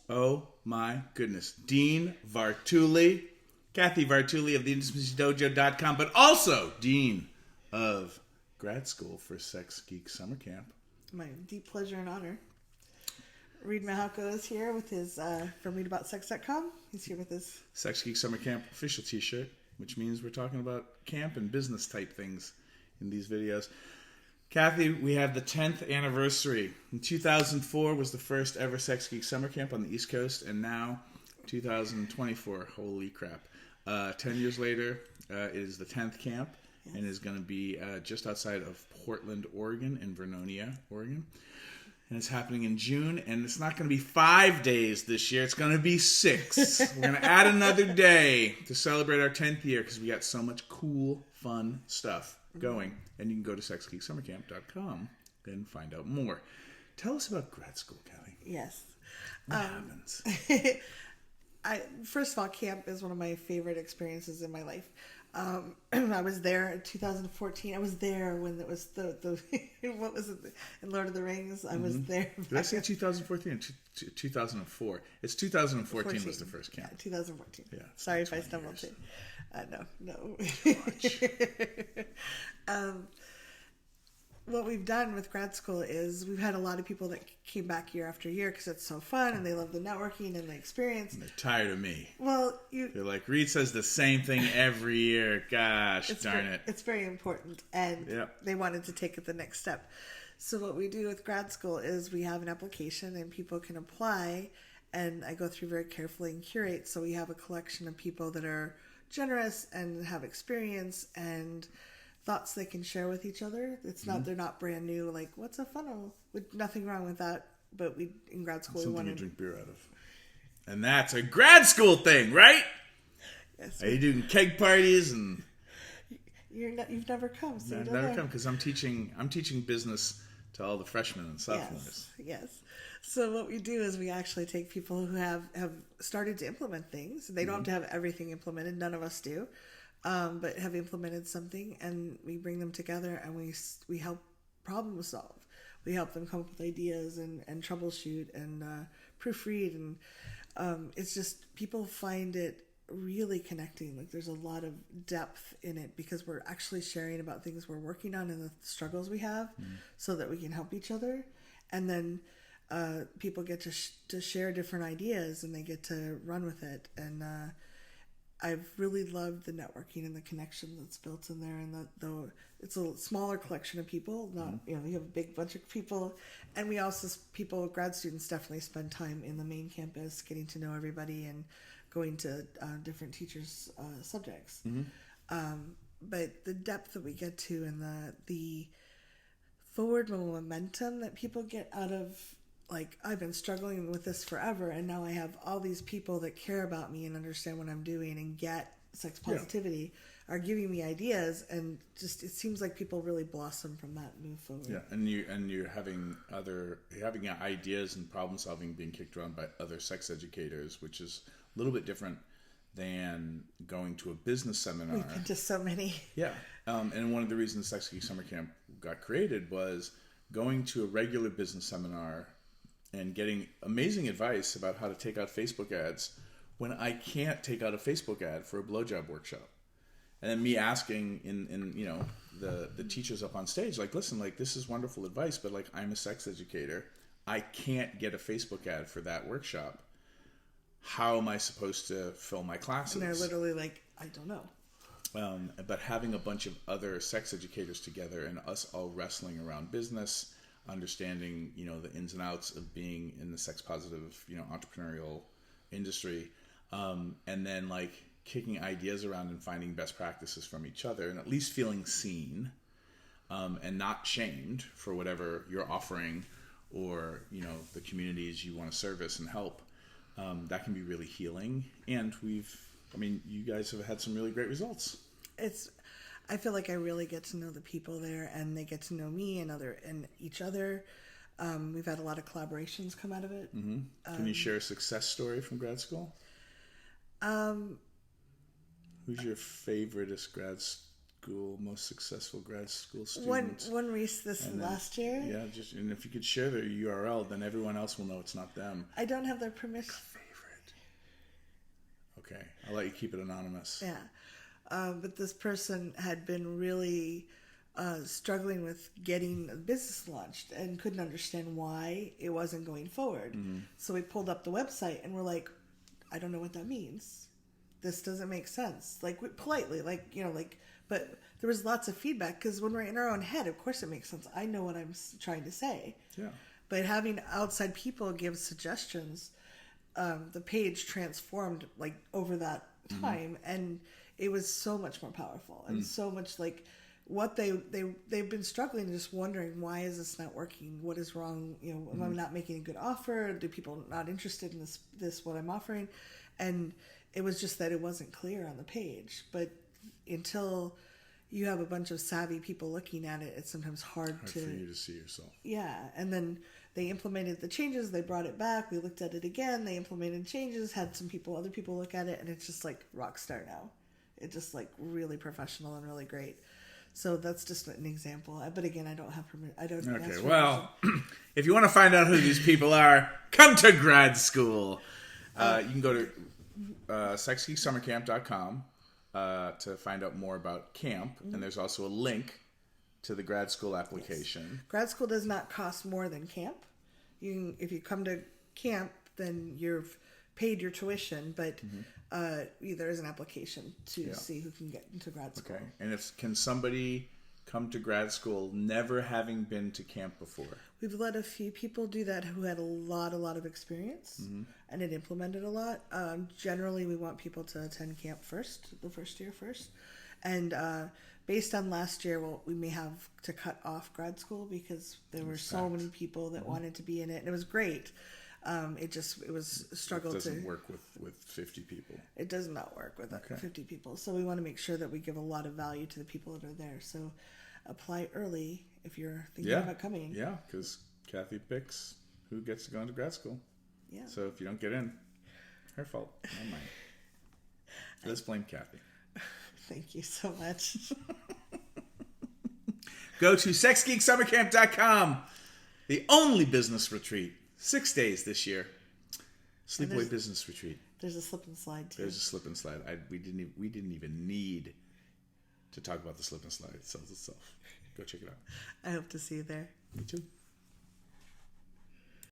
Oh my goodness. Dean Vartuli, Kathy Vartuli of the IntimacyDojo.com, but also Dean of Grad School for Sex Geek Summer Camp. My deep pleasure and honor. Reed Mahako is here with his, from readaboutsex.com. He's here with his Sex Geek Summer Camp official t-shirt, which means we're talking about camp and business type things in these videos. Kathy, we have the 10th anniversary. In 2004 was the first ever Sex Geek Summer Camp on the East Coast, and now 2024. Holy crap. 10 years later, it is the 10th camp, and is going to be just outside of Portland, Oregon, in Vernonia, Oregon. And it's happening in June, and it's not going to be 5 days this year. It's going to be 6. We're going to add another day to celebrate our 10th year because we got so much cool, fun stuff going. And you can go to sexgeeksummercamp.com and find out more. Tell us about grad school, Kelly. Yes. What happens? First of all, camp is one of my favorite experiences in my life. I was there in 2014. I was there when it was the what was it in Lord of the Rings. I was there. Did I say 2014 or 2004? It's 2014 was the first camp. Yeah, 2014. Yeah. Sorry if I stumbled too. No. What we've done with grad school is we've had a lot of people that came back year after year because it's so fun and they love the networking and the experience. And they're tired of me. Well, they're like, Reed says the same thing every year. Gosh, darn it. It's very important, and they wanted to take it the next step. So what we do with grad school is we have an application and people can apply, and I go through very carefully and curate. So we have a collection of people that are generous and have experience and thoughts they can share with each other. It's not they're not brand new. Like, what's a funnel? Nothing wrong with that. But we in grad school something we wanted to drink beer out of, and that's a grad school thing, right? Yes. Are you doing keg parties and? You've never come, so I've never come because I'm teaching business to all the freshmen and sophomores. Yes. So what we do is we actually take people who have started to implement things. They don't have to have everything implemented. None of us do. But have implemented something, and we bring them together and we help problem solve. We help them come up with ideas and troubleshoot and proofread, and it's just people find it really connecting. Like there's a lot of depth in it because we're actually sharing about things we're working on and the struggles we have, so that we can help each other, and then people get to share different ideas and they get to run with it. And I've really loved the networking and the connection that's built in there, and though it's a smaller collection of people, not you have a big bunch of people, and we also grad students definitely spend time in the main campus, getting to know everybody and going to different teachers' subjects. But the depth that we get to and the forward momentum that people get out of. Like, I've been struggling with this forever, and now I have all these people that care about me and understand what I'm doing and get sex positivity are giving me ideas, and just it seems like people really blossom from that move forward. Yeah, and you're having ideas and problem solving being kicked around by other sex educators, which is a little bit different than going to a business seminar. We've been to so many. Yeah, and one of the reasons Sex Geek Summer Camp got created was going to a regular business seminar and getting amazing advice about how to take out Facebook ads when I can't take out a Facebook ad for a blowjob workshop. And then me asking in the teachers up on stage, like, listen, like, this is wonderful advice, but like, I'm a sex educator. I can't get a Facebook ad for that workshop. How am I supposed to fill my classes? And they're literally like, I don't know. But having a bunch of other sex educators together and us all wrestling around business, understanding, the ins and outs of being in the sex positive, entrepreneurial industry, and then like kicking ideas around and finding best practices from each other, and at least feeling seen, and not shamed for whatever you're offering or, the communities you want to service and help. That can be really healing. And you guys have had some really great results. I feel like I really get to know the people there, and they get to know me and each other. We've had a lot of collaborations come out of it. Can you share a success story from grad school? Who's your favoriteest grad most successful grad school student. One race this last year. Yeah, and if you could share their URL, then everyone else will know it's not them. I don't have their permission. Favorite. Okay, I'll let you keep it anonymous. Yeah, but this person had been really struggling with getting a business launched and couldn't understand why it wasn't going forward. Mm-hmm. So we pulled up the website and we're like, I don't know what that means. This doesn't make sense. Like, politely, but there was lots of feedback because when we're in our own head, of course it makes sense. I know what I'm trying to say. Yeah. But having outside people give suggestions, the page transformed like over that time, and it was so much more powerful and so much like what they've been struggling, just wondering, why is this not working? What is wrong? Am I not making a good offer? Do people not interested in this what I'm offering? And it was just that it wasn't clear on the page. But until you have a bunch of savvy people looking at it, it's sometimes hard for you to see yourself. Yeah, and then they implemented the changes. They brought it back. We looked at it again. They implemented changes. Had other people look at it, and it's just like rock star now. It's just like really professional and really great. So that's just an example. But again, I don't have permission. I don't. Okay, well, if you want to find out who these people are, come to grad school. You can go to sexgeeksummercamp.com to find out more about camp. And there's also a link to the grad school application. Yes. Grad school does not cost more than camp. If you come to camp, then you've paid your tuition, but there is an application to see who can get into grad school. Okay, and can somebody come to grad school never having been to camp before? We've let a few people do that who had a lot of experience and had implemented a lot. Generally, we want people to attend camp the first year first. And based on last year, we may have to cut off grad school because there were so many people that wanted to be in it. And it was great. It was a struggle. It doesn't work with 50 people. It does not work with 50 people. So we want to make sure that we give a lot of value to the people that are there. So apply early if you're thinking about coming. Yeah, because Kathy picks who gets to go into grad school. Yeah. So if you don't get in, her fault, not mine. Let's blame Kathy. Thank you so much. Go to sexgeeksummercamp.com. The only business retreat. 6 days this year. Sleepaway business retreat. There's a slip and slide too. There's a slip and slide. We didn't even need to talk about the slip and slide. It sells itself. Go check it out. I hope to see you there. Me too.